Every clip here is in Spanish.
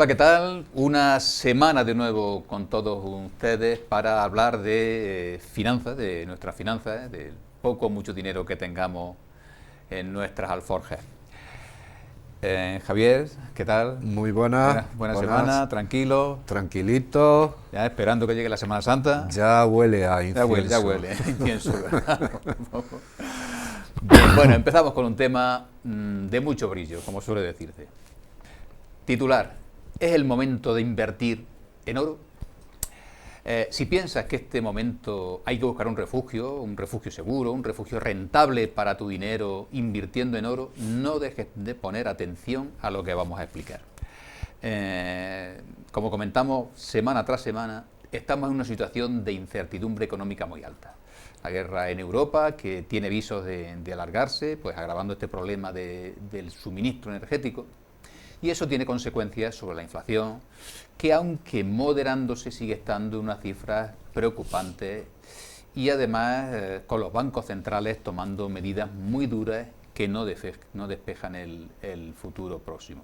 Hola, ¿qué tal? Una semana de nuevo con todos ustedes para hablar de finanzas, de nuestras finanzas, del poco o mucho dinero que tengamos en nuestras alforjas. Javier, ¿qué tal? Muy buenas, Buena buenas, semana, tranquilo, tranquilito, ya esperando que llegue la Semana Santa. ya huele a incienso. Ya huele, incienso, ¿verdad? Bien, bueno, empezamos con un tema de mucho brillo, como suele decirse. Titular: ¿es el momento de invertir en oro? Si piensas que este momento hay que buscar un refugio seguro, un refugio rentable para tu dinero invirtiendo en oro, no dejes de poner atención a lo que vamos a explicar. Como comentamos semana tras semana, estamos en una situación de incertidumbre económica muy alta. La guerra en Europa, que tiene visos de alargarse, pues agravando este problema del suministro energético. Y eso tiene consecuencias sobre la inflación, que aunque moderándose sigue estando en unas cifras preocupantes y además con los bancos centrales tomando medidas muy duras que no despejan el futuro próximo.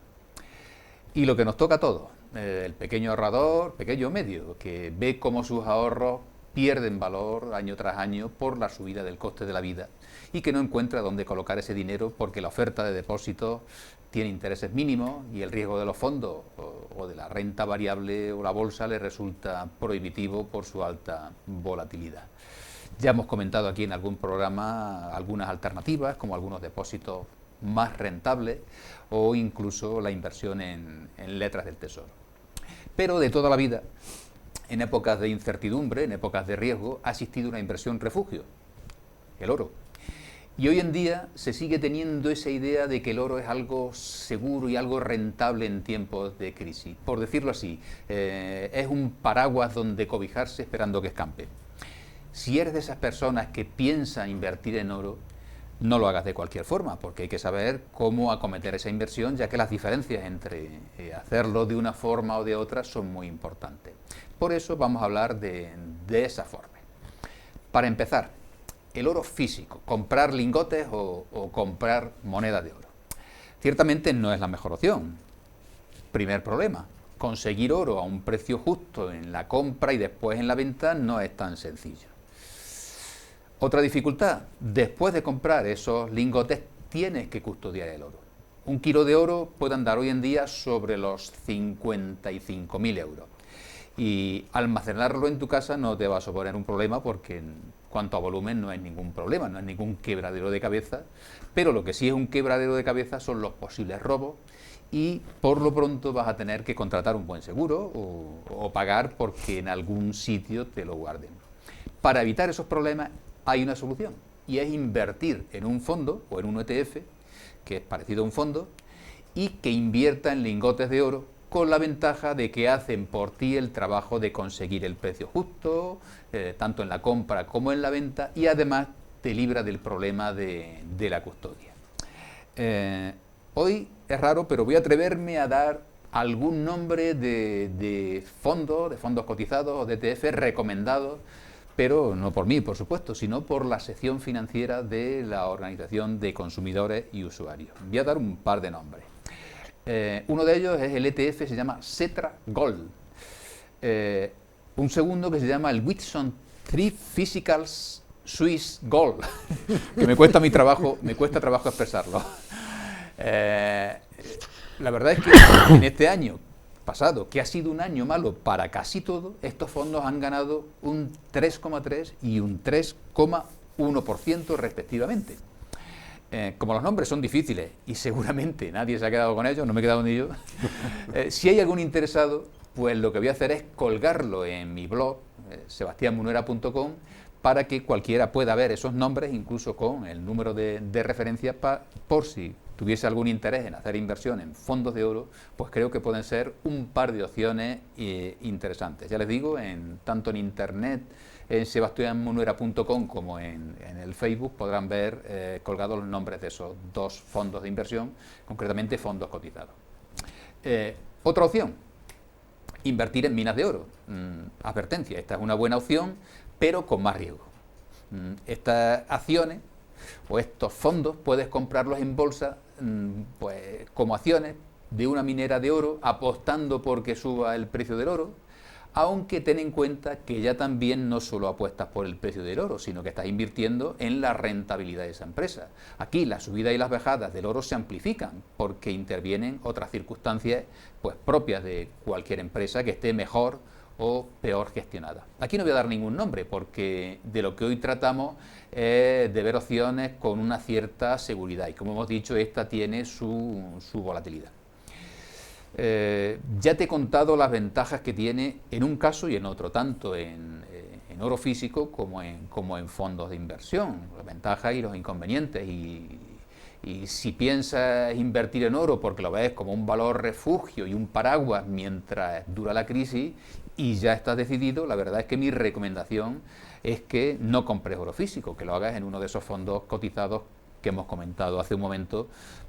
Y lo que nos toca a todos, el pequeño ahorrador, pequeño medio, que ve cómo sus ahorros pierden valor año tras año por la subida del coste de la vida y que no encuentra dónde colocar ese dinero porque la oferta de depósitos tiene intereses mínimos y el riesgo de los fondos o de la renta variable o la bolsa le resulta prohibitivo por su alta volatilidad. Ya hemos comentado aquí en algún programa algunas alternativas, como algunos depósitos más rentables o incluso la inversión en letras del tesoro. Pero de toda la vida, en épocas de incertidumbre, en épocas de riesgo, ha existido una inversión refugio, el oro. Y hoy en día se sigue teniendo esa idea de que el oro es algo seguro y algo rentable en tiempos de crisis. Por decirlo así, es un paraguas donde cobijarse esperando que escampe. Si eres de esas personas que piensan invertir en oro, no lo hagas de cualquier forma, porque hay que saber cómo acometer esa inversión, ya que las diferencias entre hacerlo de una forma o de otra son muy importantes. Por eso vamos a hablar de esa forma. Para empezar, el oro físico, comprar lingotes o comprar moneda de oro. Ciertamente no es la mejor opción. Primer problema, conseguir oro a un precio justo en la compra y después en la venta no es tan sencillo. Otra dificultad, después de comprar esos lingotes tienes que custodiar el oro. Un kilo de oro puede andar hoy en día sobre los 55.000 euros. Y almacenarlo en tu casa no te va a suponer un problema porque en cuanto a volumen no es ningún problema, no es ningún quebradero de cabeza, pero lo que sí es un quebradero de cabeza son los posibles robos y por lo pronto vas a tener que contratar un buen seguro o pagar porque en algún sitio te lo guarden. Para evitar esos problemas hay una solución y es invertir en un fondo o en un ETF, que es parecido a un fondo, y que invierta en lingotes de oro con la ventaja de que hacen por ti el trabajo de conseguir el precio justo, tanto en la compra como en la venta, y además te libra del problema de la custodia. Hoy es raro, pero voy a atreverme a dar algún nombre de fondos cotizados o de ETF recomendados, pero no por mí, por supuesto, sino por la sección financiera de la Organización de Consumidores y Usuarios. Voy a dar un par de nombres. Uno de ellos es el ETF, se llama Xetra Gold. Un segundo que se llama el Whitson 3 Physicals Swiss Gold, que me cuesta trabajo expresarlo. La verdad es que en este año pasado, que ha sido un año malo para casi todo, estos fondos han ganado un 3,3 y un 3,1% respectivamente. Como los nombres son difíciles y seguramente nadie se ha quedado con ellos, no me he quedado ni yo, si hay algún interesado, pues lo que voy a hacer es colgarlo en mi blog, sebastianmunuera.com, para que cualquiera pueda ver esos nombres, incluso con el número de referencia, por si tuviese algún interés en hacer inversión en fondos de oro, pues creo que pueden ser un par de opciones interesantes. Ya les digo, tanto en internet, en sebastianmunuera.com como en el Facebook podrán ver colgados los nombres de esos dos fondos de inversión, concretamente fondos cotizados. Otra opción, invertir en minas de oro. Advertencia, esta es una buena opción, pero con más riesgo. Estas acciones o estos fondos puedes comprarlos en bolsa pues como acciones, de una minera de oro apostando porque suba el precio del oro, aunque ten en cuenta que ya también no solo apuestas por el precio del oro, sino que estás invirtiendo en la rentabilidad de esa empresa. Aquí las subidas y las bajadas del oro se amplifican porque intervienen otras circunstancias pues propias de cualquier empresa que esté mejor o peor gestionada. Aquí no voy a dar ningún nombre porque de lo que hoy tratamos es de ver opciones con una cierta seguridad y, como hemos dicho, esta tiene su volatilidad. Ya te he contado las ventajas que tiene en un caso y en otro, tanto en oro físico como en fondos de inversión, las ventajas y los inconvenientes. Y si piensas invertir en oro porque lo ves como un valor refugio y un paraguas mientras dura la crisis y ya estás decidido, la verdad es que mi recomendación es que no compres oro físico, que lo hagas en uno de esos fondos cotizados que hemos comentado hace un momento,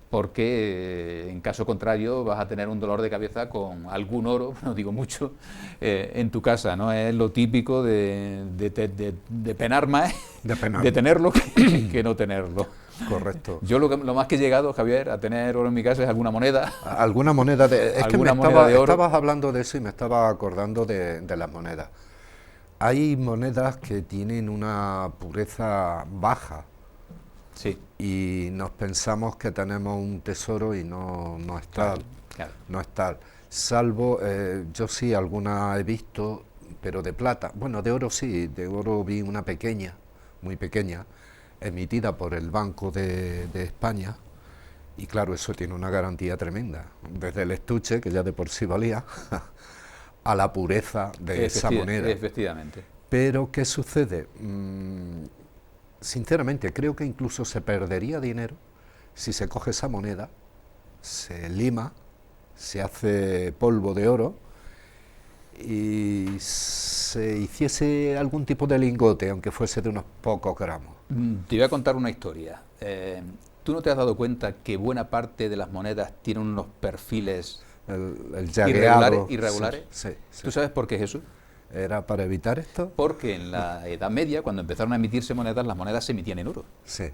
porque en caso contrario vas a tener un dolor de cabeza con algún oro, no digo mucho, en tu casa, ¿no? Es lo típico de penar más, de tenerlo que no tenerlo. Correcto. Yo lo más que he llegado, Javier, a tener oro en mi casa es alguna moneda. Alguna moneda de... Es alguna que moneda de oro. estabas hablando de eso y me estaba acordando de las monedas. Hay monedas que tienen una pureza baja. Sí. Y nos pensamos que tenemos un tesoro y no es tal. Claro. No es tal. Salvo, yo sí alguna he visto, pero de plata. Bueno, de oro sí, de oro vi una pequeña, muy pequeña, emitida por el Banco de España, y claro, eso tiene una garantía tremenda, desde el estuche, que ya de por sí valía, a la pureza de esa moneda. Efectivamente. Pero, ¿qué sucede? Sinceramente, creo que incluso se perdería dinero si se coge esa moneda, se lima, se hace polvo de oro y se hiciese algún tipo de lingote, aunque fuese de unos pocos gramos. Te voy a contar una historia. ¿Tú no te has dado cuenta que buena parte de las monedas tienen unos perfiles El llagueado, irregulares? Sí. ¿Tú sabes por qué es eso? ¿Era para evitar esto? Porque en la Edad Media, cuando empezaron a emitirse monedas, las monedas se emitían en oro. Sí.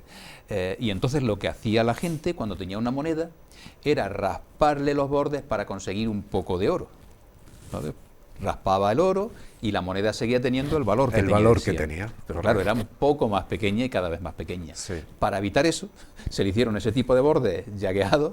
Y entonces lo que hacía la gente cuando tenía una moneda era rasparle los bordes para conseguir un poco de oro, ¿vale? Raspaba el oro y la moneda seguía teniendo el valor que tenía. Pero claro, era un poco más pequeña y cada vez más pequeña. Sí. Para evitar eso, se le hicieron ese tipo de bordes llagueados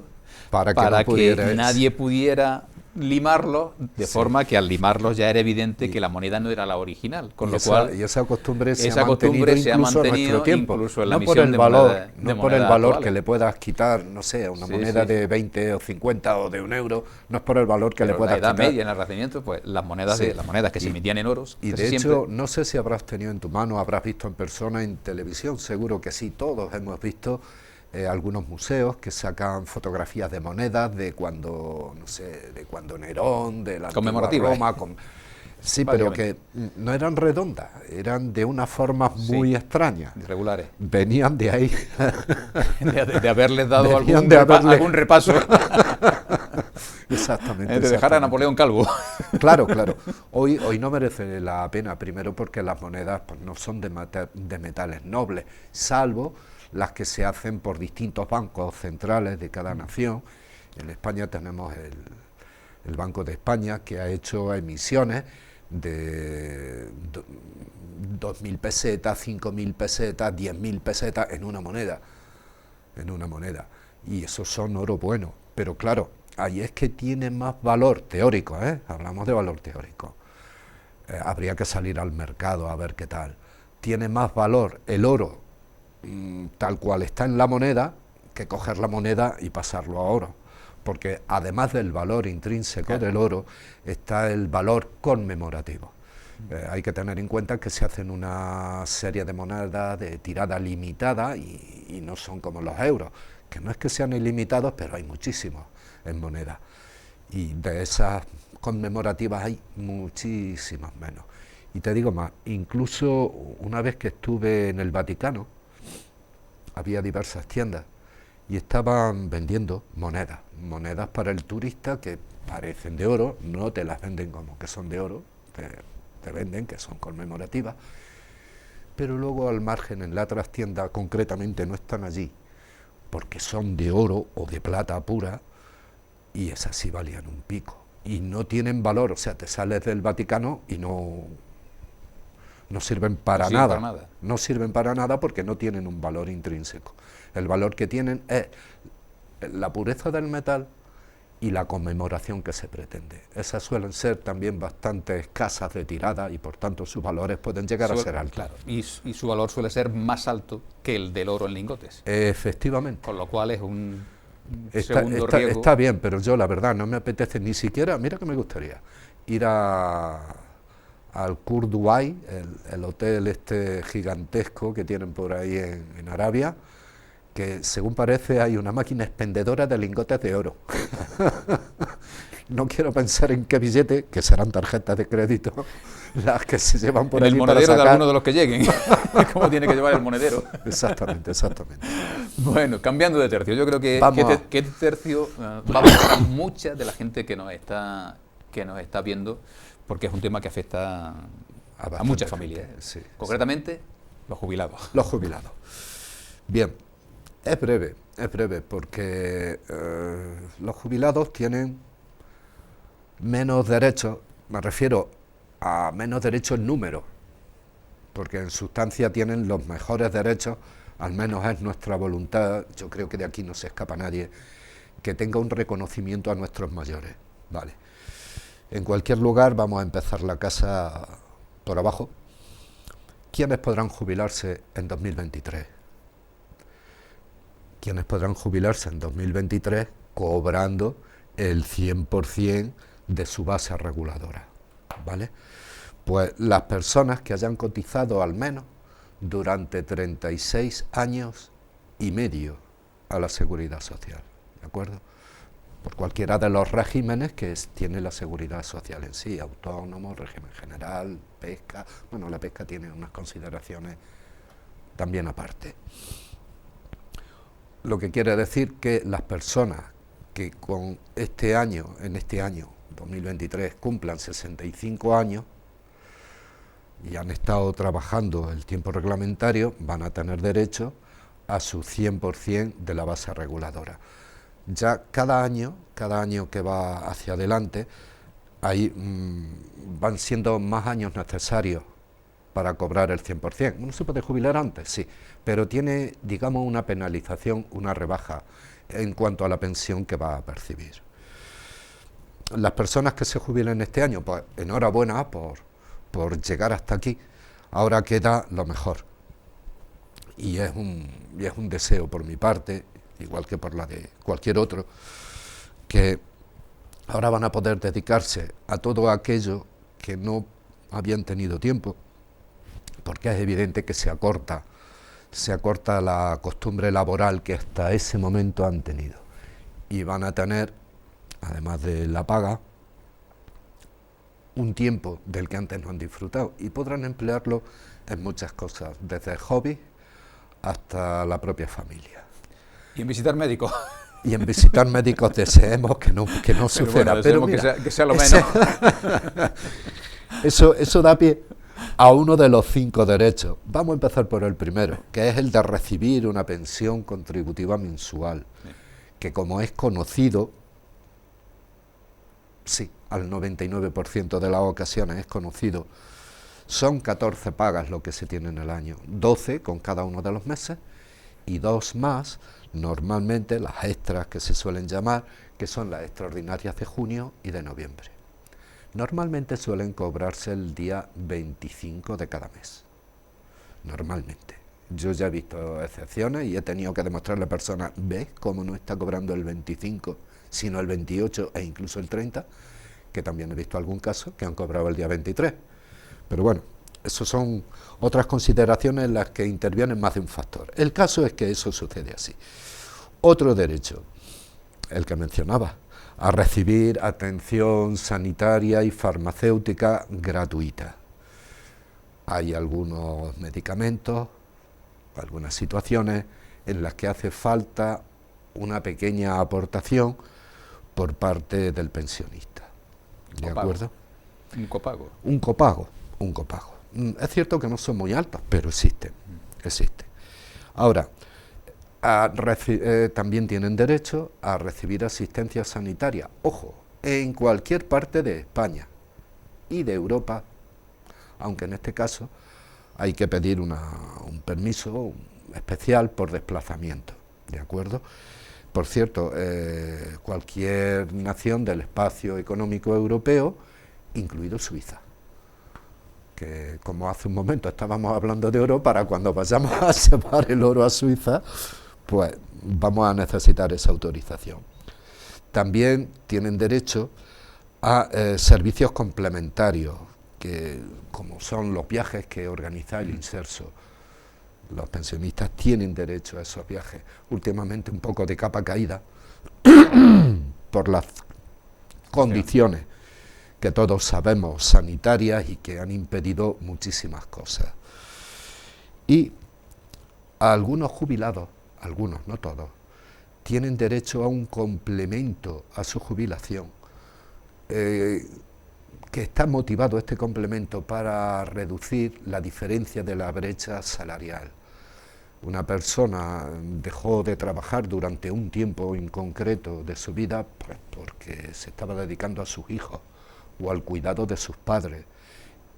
para que nadie pudiera limarlos, de forma que al limarlos ya era evidente que la moneda no era la original, con lo cual y esa costumbre se ha mantenido en nuestro tiempo, incluso en la no por el valor actuales. que le puedas quitar, no sé, a una moneda de 20 o 50 o de un euro, no es por el valor que le puedas quitar. En la Edad Media, en el Renacimiento, pues las monedas que se emitían en oros. Y de hecho, no sé si habrás tenido en tu mano, habrás visto en persona, en televisión, seguro que sí, todos hemos visto algunos museos que sacan fotografías de monedas de cuando, no sé, de cuando Nerón, de la antigua Roma, sí, pero que no eran redondas, eran de unas formas muy extrañas. Irregulares. Venían de ahí. de haberles dado algún repaso. Exactamente. De dejar a Napoleón calvo. Claro. Hoy no merece la pena, primero porque las monedas pues, no son de metales nobles, salvo las que se hacen por distintos bancos centrales de cada nación. En España tenemos el Banco de España, que ha hecho emisiones de 2.000 pesetas, 5.000 pesetas, 10.000 pesetas en una moneda. Y esos son oro bueno. Pero claro, ahí es que tiene más valor teórico, hablamos de valor teórico. Habría que salir al mercado a ver qué tal. Tiene más valor el oro tal cual está en la moneda, que coger la moneda y pasarlo a oro, porque además del valor intrínseco del oro, está el valor conmemorativo. Hay que tener en cuenta que se hacen una serie de monedas de tirada limitada y no son como los euros, que no es que sean ilimitados, pero hay muchísimos en moneda, y de esas conmemorativas hay muchísimas menos. Y te digo más, incluso una vez que estuve en el Vaticano, había diversas tiendas y estaban vendiendo monedas para el turista que parecen de oro, no te las venden como que son de oro, te venden que son conmemorativas, pero luego al margen en la trastienda concretamente no están allí, porque son de oro o de plata pura, y esas sí valían un pico. Y no tienen valor, o sea, te sales del Vaticano y no sirven para nada. No sirven para nada porque no tienen un valor intrínseco. El valor que tienen es la pureza del metal y la conmemoración que se pretende. Esas suelen ser también bastante escasas de tirada y por tanto sus valores pueden llegar a ser altos. Claro, y su valor suele ser más alto que el del oro en lingotes. Efectivamente. Con lo cual es un segundo riesgo. Está bien, pero yo la verdad no me apetece ni siquiera, mira que me gustaría, ir al Khor Dubai, el hotel este gigantesco que tienen por ahí en Arabia, que según parece hay una máquina expendedora de lingotes de oro. No quiero pensar en qué billete, que serán tarjetas de crédito, las que se llevan por allí para sacar. El monedero de alguno de los que lleguen, como tiene que llevar el monedero. Exactamente, exactamente. Bueno, cambiando de tercio, yo creo que este tercio va a afectar a mucha de la gente que nos está viendo, porque es un tema que afecta a muchas familias. Sí, concretamente, los jubilados. Los jubilados. Bien. Es breve, porque los jubilados tienen menos derechos, me refiero a menos derechos en número, porque en sustancia tienen los mejores derechos, al menos es nuestra voluntad, yo creo que de aquí no se escapa nadie, que tenga un reconocimiento a nuestros mayores. Vale. En cualquier lugar vamos a empezar la casa por abajo. ¿Quiénes podrán jubilarse en 2023? Quienes podrán jubilarse en 2023 cobrando el 100% de su base reguladora, ¿vale? Pues las personas que hayan cotizado al menos durante 36 años y medio a la Seguridad Social, ¿de acuerdo? Por cualquiera de los regímenes que tiene la Seguridad Social en sí, autónomo, régimen general, pesca. Bueno, la pesca tiene unas consideraciones también aparte. Lo que quiere decir que las personas que con en este año 2023 cumplan 65 años y han estado trabajando el tiempo reglamentario, van a tener derecho a su 100% de la base reguladora. Ya cada año que va hacia adelante, ahí van siendo más años necesarios para cobrar el 100%. Uno se puede jubilar antes, sí, pero tiene, digamos, una penalización, una rebaja en cuanto a la pensión que va a percibir. Las personas que se jubilen este año, pues enhorabuena por llegar hasta aquí. Ahora queda lo mejor. Y es un deseo por mi parte, igual que por la de cualquier otro, que ahora van a poder dedicarse a todo aquello que no habían tenido tiempo, porque es evidente que se acorta la costumbre laboral que hasta ese momento han tenido. Y van a tener, además de la paga, un tiempo del que antes no han disfrutado y podrán emplearlo en muchas cosas, desde hobby hasta la propia familia. ¿Y en visitar médicos? Y en visitar médicos deseemos que no suceda. Bueno, pero mira, que sea lo menos. Eso da pie a uno de los 5 derechos. Vamos a empezar por el primero, que es el de recibir una pensión contributiva mensual, que como es conocido, sí, al 99% de las ocasiones es conocido, son 14 pagas lo que se tiene en el año, 12 con cada uno de los meses y 2 más, normalmente las extras que se suelen llamar, que son las extraordinarias de junio y de noviembre. Normalmente suelen cobrarse el día 25 de cada mes, normalmente. Yo ya he visto excepciones y he tenido que demostrarle a la persona, ¿ves cómo no está cobrando el 25, sino el 28 e incluso el 30? Que también he visto algún caso que han cobrado el día 23. Pero bueno, eso son otras consideraciones en las que intervienen más de un factor. El caso es que eso sucede así. Otro derecho, el que mencionaba, a recibir atención sanitaria y farmacéutica gratuita. Hay algunos medicamentos, algunas situaciones en las que hace falta una pequeña aportación por parte del pensionista. ¿De acuerdo? Un copago. Un copago. Es cierto que no son muy altos, pero existen. Ahora, También tienen derecho a recibir asistencia sanitaria, ojo, en cualquier parte de España y de Europa, aunque en este caso hay que pedir un permiso especial por desplazamiento, ¿de acuerdo? Por cierto, cualquier nación del espacio económico europeo, incluido Suiza, que como hace un momento estábamos hablando de oro, para cuando vayamos a llevar el oro a Suiza, pues vamos a necesitar esa autorización. También tienen derecho a servicios complementarios, que como son los viajes que organiza el Inserso. Los pensionistas tienen derecho a esos viajes, últimamente un poco de capa caída por las condiciones que todos sabemos sanitarias y que han impedido muchísimas cosas. Y algunos jubilados, algunos, no todos, tienen derecho a un complemento a su jubilación, que está motivado este complemento para reducir la diferencia de la brecha salarial. Una persona dejó de trabajar durante un tiempo en concreto de su vida, pues porque se estaba dedicando a sus hijos o al cuidado de sus padres,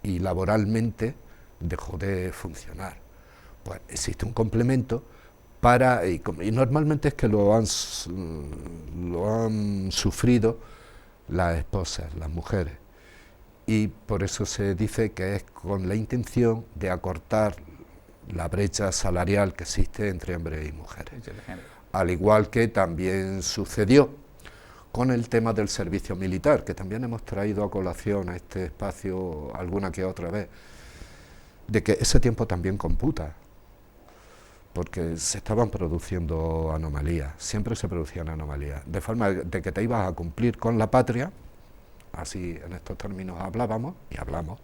y laboralmente dejó de funcionar. Pues existe un complemento para, y normalmente es que lo han sufrido las esposas, las mujeres, y por eso se dice que es con la intención de acortar la brecha salarial que existe entre hombres y mujeres. Al igual que también sucedió con el tema del servicio militar, que también hemos traído a colación a este espacio alguna que otra vez, de que ese tiempo también computa, porque se estaban produciendo anomalías, siempre se producían anomalías, de forma de que te ibas a cumplir con la patria, así en estos términos hablábamos y hablamos,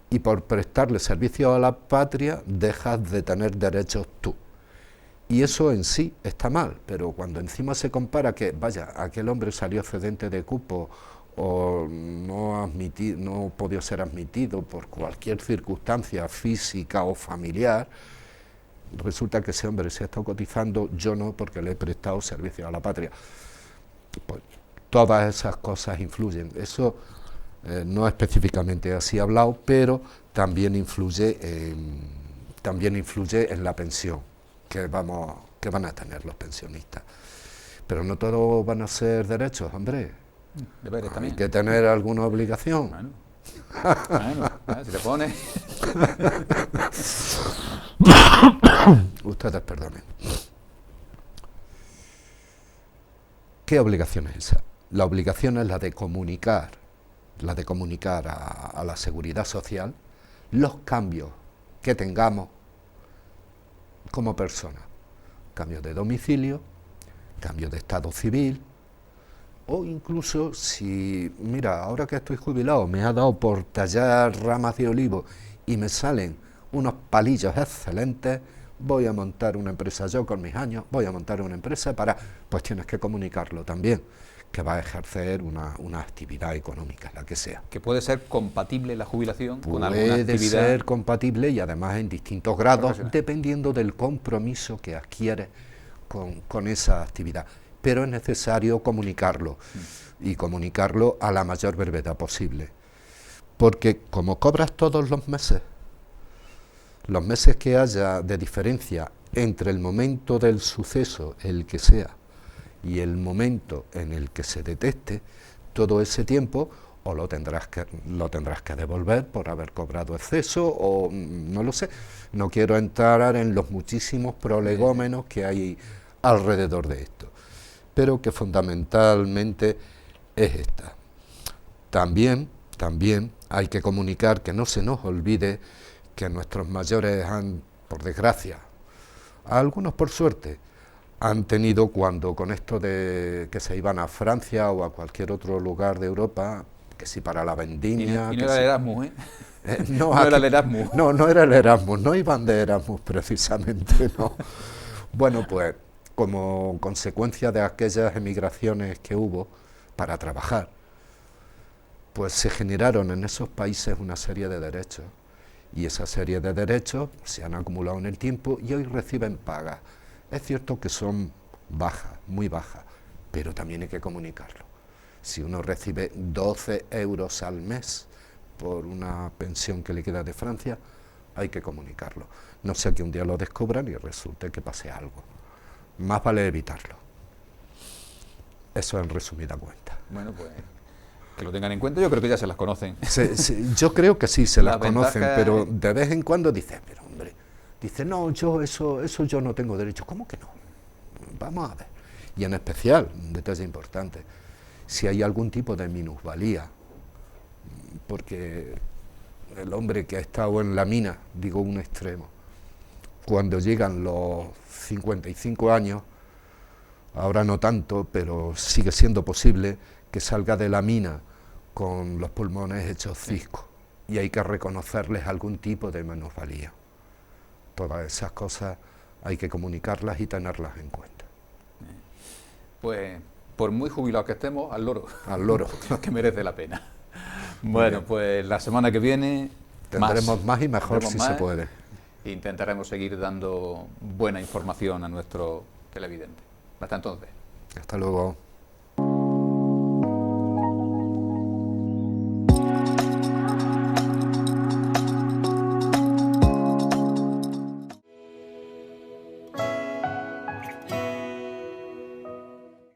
y por prestarle servicio a la patria dejas de tener derechos tú. Y eso en sí está mal, pero cuando encima se compara que, vaya, aquel hombre salió excedente de cupo o no podía ser admitido por cualquier circunstancia física o familiar, resulta que ese hombre se ha estado cotizando, yo no, porque le he prestado servicio a la patria. Pues todas esas cosas influyen. Eso no específicamente así hablado, pero también influye en la pensión que van a tener los pensionistas. Pero no todos van a ser derechos, hombre. Deberes también. Hay que tener alguna obligación. Si te pone. Ustedes perdonen. ¿Qué obligación es esa? La obligación es la de comunicar a la seguridad social los cambios que tengamos como persona. Cambio de domicilio, cambio de estado civil, o incluso si, mira, ahora que estoy jubilado me ha dado por tallar ramas de olivo y me salen unos palillos excelentes, voy a montar una empresa, yo con mis años voy a montar una empresa pues tienes que comunicarlo también, que va a ejercer una actividad económica, la que sea. Que puede ser compatible la jubilación con alguna actividad. Puede ser compatible y además en distintos grados, dependiendo del compromiso que adquiere con esa actividad. Pero es necesario comunicarlo, y comunicarlo a la mayor brevedad posible. Porque como cobras todos los meses que haya de diferencia entre el momento del suceso, el que sea, y el momento en el que se detecte, todo ese tiempo o lo tendrás que devolver por haber cobrado exceso, o no lo sé, no quiero entrar en los muchísimos prolegómenos que hay alrededor de esto, pero que fundamentalmente es esta. También hay que comunicar, que no se nos olvide que nuestros mayores han, por desgracia, a algunos por suerte, han tenido, cuando con esto de que se iban a Francia o a cualquier otro lugar de Europa, que si para la vendimia... Y no era el Erasmus, no era el Erasmus. No era el Erasmus, no iban de Erasmus precisamente, no. Bueno, pues como consecuencia de aquellas emigraciones que hubo para trabajar, pues se generaron en esos países una serie de derechos, y esa serie de derechos se han acumulado en el tiempo y hoy reciben paga. Es cierto que son bajas, muy bajas, pero también hay que comunicarlo. Si uno recibe 12 euros al mes por una pensión que le queda de Francia, hay que comunicarlo. No sea que un día lo descubran y resulte que pase algo. Más vale evitarlo. Eso en resumida cuenta. Bueno, pues que lo tengan en cuenta, yo creo que ya se las conocen. Yo creo que sí, se las conocen, ventaja pero de vez en cuando dicen, pero hombre, dice, no, yo eso yo no tengo derecho. ¿Cómo que no? Vamos a ver. Y en especial, un detalle importante, si hay algún tipo de minusvalía, porque el hombre que ha estado en la mina, digo un extremo, cuando llegan los 55 años, ahora no tanto, pero sigue siendo posible que salga de la mina con los pulmones hechos cisco, y hay que reconocerles algún tipo de minusvalía. Todas esas cosas hay que comunicarlas y tenerlas en cuenta. Pues, por muy jubilados que estemos, al loro. Al loro. Que merece la pena. Bueno, pues la semana que viene tendremos más y mejor si se puede. Intentaremos seguir dando buena información a nuestro televidente. Hasta entonces. Hasta luego.